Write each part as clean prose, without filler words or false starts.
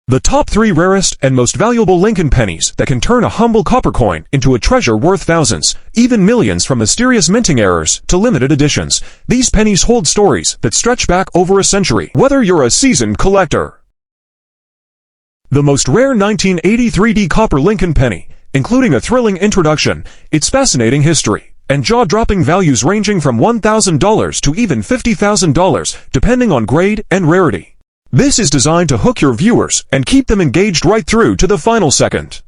The top 3 rarest and most valuable Lincoln pennies that can turn a humble copper coin into a treasure worth thousands, even millions, from mysterious minting errors to limited editions. These pennies hold stories that stretch back over a century, whether you're a seasoned collector. The most rare 1983 copper Lincoln penny, including a thrilling introduction, its fascinating history, and jaw-dropping values ranging from $1,000 to even $50,000, depending on grade and rarity. This is designed to hook your viewers and keep them engaged right through to the final second.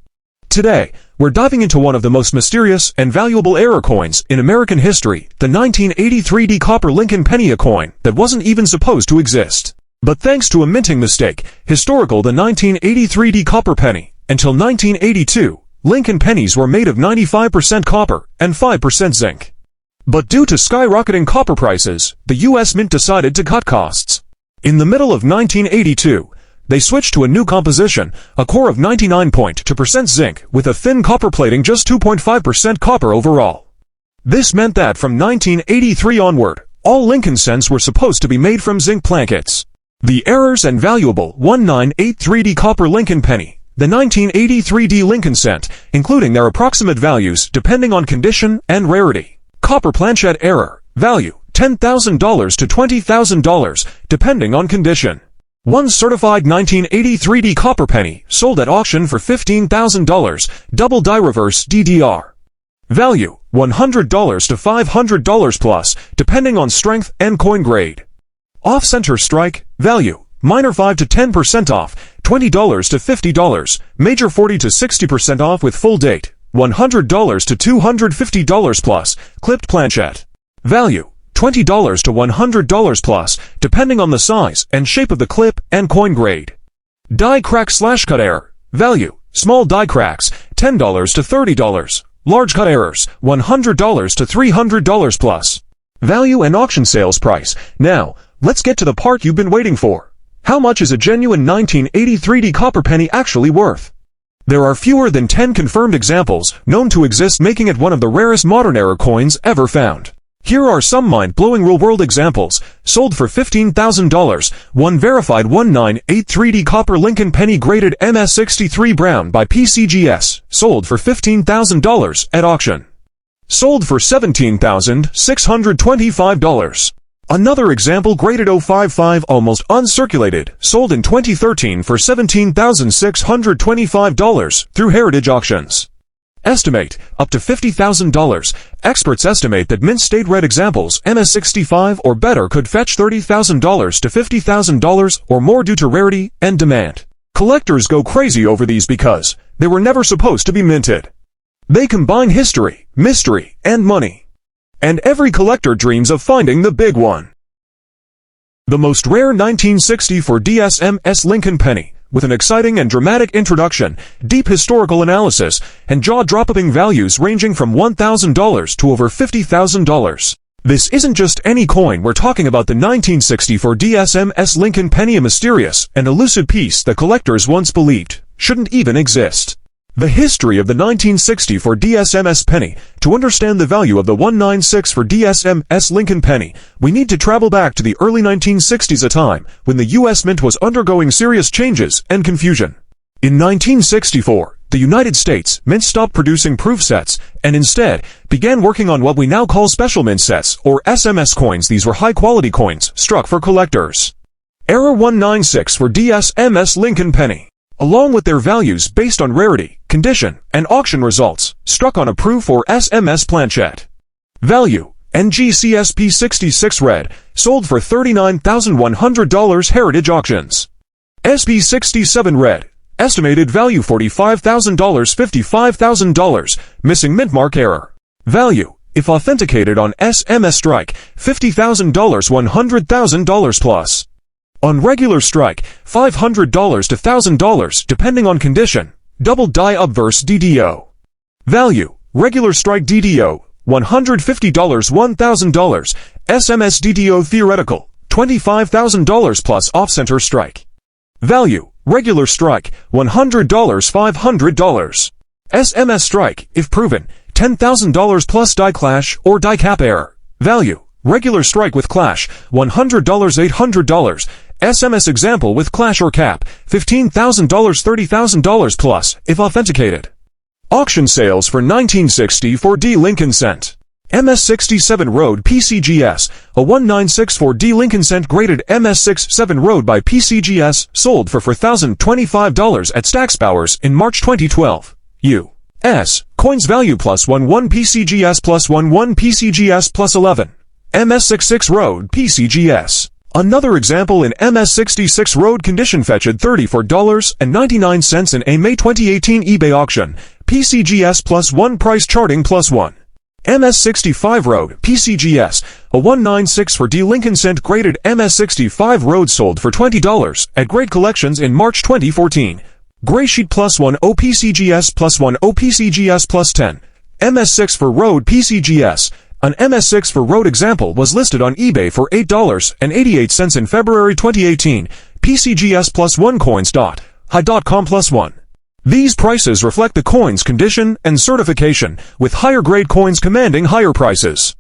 Today, we're diving into one of the most mysterious and valuable error coins in American history, the 1983 copper Lincoln penny, a coin that wasn't even supposed to exist. But thanks to a minting mistake, historical the 1983 copper penny, until 1982, Lincoln pennies were made of 95% copper and 5% zinc. But due to skyrocketing copper prices, the U.S. Mint decided to cut costs. In the middle of 1982, they switched to a new composition, a core of 99.2% zinc with a thin copper plating, just 2.5% copper overall. This meant that from 1983 onward, all Lincoln cents were supposed to be made from zinc plankets. The errors and valuable 1983 copper Lincoln penny, the 1983 Lincoln cent, including their approximate values depending on condition and rarity. Copper planchet error, value $10,000 to $20,000, depending on condition. One certified 1983 copper penny sold at auction for $15,000, double die reverse DDR. Value $100 to $500 plus, depending on strength and coin grade. Off-center strike, value minor 5 to 10% off, $20 to $50, major 40 to 60% off with full date, $100 to $250 plus, clipped planchet. Value $20 to $100 plus, depending on the size and shape of the clip and coin grade. Die crack / cut error, value small die cracks, $10 to $30, large cut errors, $100 to $300 plus. Value and auction sales price. Now, let's get to the part you've been waiting for. How much is a genuine 1983 copper penny actually worth? There are fewer than 10 confirmed examples known to exist, making it one of the rarest modern era coins ever found. Here are some mind-blowing real-world examples. Sold for $15,000, one verified 1983 copper Lincoln penny graded MS63 brown by PCGS, sold for $15,000 at auction. Sold for $17,625. Another example, graded 055 almost uncirculated, sold in 2013 for $17,625 through Heritage Auctions. Estimate up to $50,000. Experts estimate that mint state red examples MS65 or better could fetch $30,000 to $50,000 or more due to rarity and demand. Collectors go crazy over these because they were never supposed to be minted. They combine history, mystery, and money. And every collector dreams of finding the big one. The most rare 1964 SMS Lincoln penny, with an exciting and dramatic introduction, deep historical analysis, and jaw-dropping values ranging from $1,000 to over $50,000. This isn't just any coin. We're talking about the 1964 SMS Lincoln penny, a mysterious and elusive piece that collectors once believed shouldn't even exist. The history of the 1964 SMS penny. To understand the value of the 196 SMS Lincoln penny, we need to travel back to the early 1960s, a time when the U.S. Mint was undergoing serious changes and confusion. In 1964, the United States Mint stopped producing proof sets and instead began working on what we now call special mint sets, or SMS coins. These were high-quality coins struck for collectors. Error 196 SMS Lincoln penny, along with their values based on rarity, condition, and auction results, struck on a proof or SMS planchet. Value NGCSP 66 red, sold for $39,100 Heritage Auctions. SP 67 red, estimated value $45,000, $55,000, missing mint mark error. Value, if authenticated on SMS strike, $50,000, $100,000 plus. On regular strike, $500 to $1,000, depending on condition. Double die obverse DDO. Value, regular strike DDO, $150, $1,000. SMS DDO theoretical, $25,000 plus off-center strike. Value, regular strike, $100, $500. SMS strike, if proven, $10,000 plus die clash or die cap error. Value, regular strike with clash, $100, $800. SMS example with clash or cap, $15,000, $30,000 plus, if authenticated. Auction sales for 1964D Lincoln Cent. MS67 Road PCGS, a 1964D Lincoln Cent graded MS67 Road by PCGS, sold for $4,025 at Stack's Bowers in March 2012. U.S. Coins value plus 1 PCGS plus 1 PCGS plus 11. MS66 Road PCGS. Another example in MS66 Road condition fetched $34.99 in a May 2018 eBay auction. PCGS plus 1 price charting plus 1. MS65 Road PCGS, a 196D Lincoln Cent graded MS65 Road sold for $20 at Great Collections in March 2014. Gray sheet plus 1 OPCGS plus 1 OPCGS plus 10. MS6 for Road PCGS. An MS6 for Road example was listed on eBay for $8.88 in February 2018. PCGS plus 1 coins.hi.com plus 1. These prices reflect the coin's condition and certification, with higher grade coins commanding higher prices.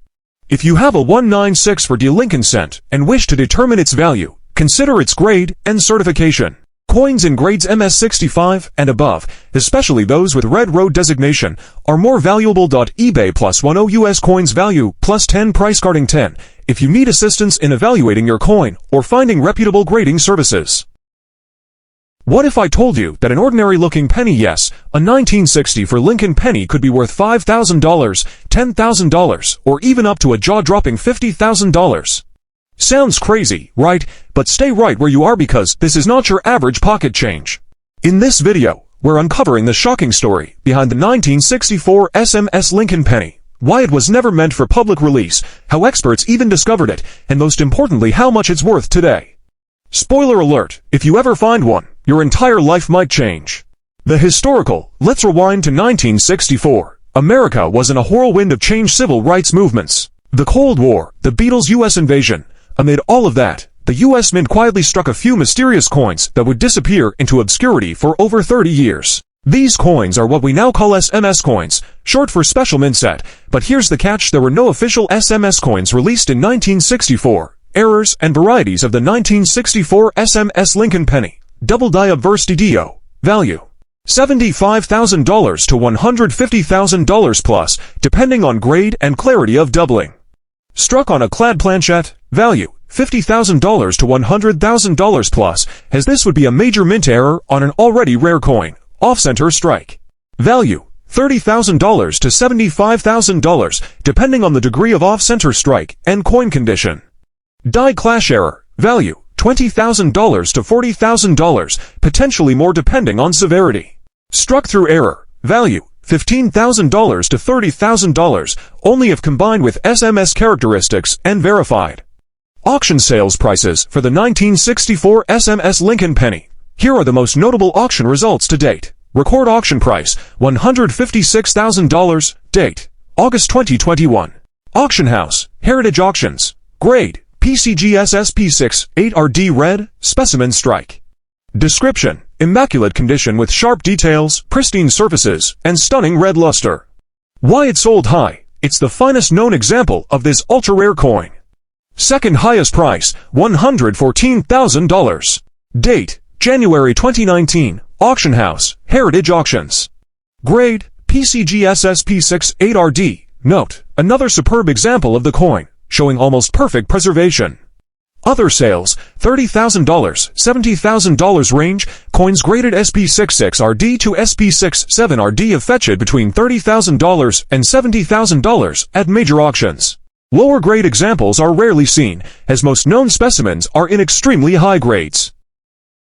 If you have a 196D Lincoln Cent and wish to determine its value, consider its grade and certification. Coins in grades MS65 and above, especially those with Red Road designation, are more valuable. eBay plus 10 US coins value plus 10 price carding 10 if you need assistance in evaluating your coin or finding reputable grading services. What if I told you that an ordinary-looking penny, yes, a 1960 for Lincoln penny could be worth $5,000, $10,000, or even up to a jaw-dropping $50,000? Sounds crazy, right? But stay right where you are because this is not your average pocket change. In this video, we're uncovering the shocking story behind the 1964 SMS Lincoln Penny, why it was never meant for public release, how experts even discovered it, and most importantly how much it's worth today. Spoiler alert, if you ever find one, your entire life might change. The historical, let's rewind to 1964. America was in a whirlwind of change, civil rights movements. The Cold War, the Beatles' U.S. invasion. Amid all of that, the U.S. Mint quietly struck a few mysterious coins that would disappear into obscurity for over 30 years. These coins are what we now call SMS coins, short for Special Mint Set, but here's the catch: there were no official SMS coins released in 1964. Errors and varieties of the 1964 SMS Lincoln Penny. Double diversity DO. Value $75,000 to $150,000 plus, depending on grade and clarity of doubling. Struck on a clad planchette. Value $50,000 to $100,000 plus, as this would be a major mint error on an already rare coin. Off-center strike. Value $30,000 to $75,000, depending on the degree of off-center strike and coin condition. Die clash error. Value $20,000 to $40,000, potentially more depending on severity. Struck through error. Value $15,000 to $30,000, only if combined with SMS characteristics and verified. Auction sales prices for the 1964 SMS Lincoln Penny. Here are the most notable auction results to date. Record auction price, $156,000. Date, August 2021. Auction house, Heritage Auctions. Grade, PCGS SP6 8RD Red, Specimen Strike. Description: immaculate condition with sharp details, pristine surfaces, and stunning red luster. Why it sold high? It's the finest known example of this ultra-rare coin. Second highest price, $114,000. Date, January 2019. Auction house, Heritage Auctions. Grade, PCGS SP6 8RD. Note, another superb example of the coin, showing almost perfect preservation. Other sales, $30,000, $70,000 range, coins graded SP66RD to SP67RD have fetched between $30,000 and $70,000 at major auctions. Lower grade examples are rarely seen, as most known specimens are in extremely high grades.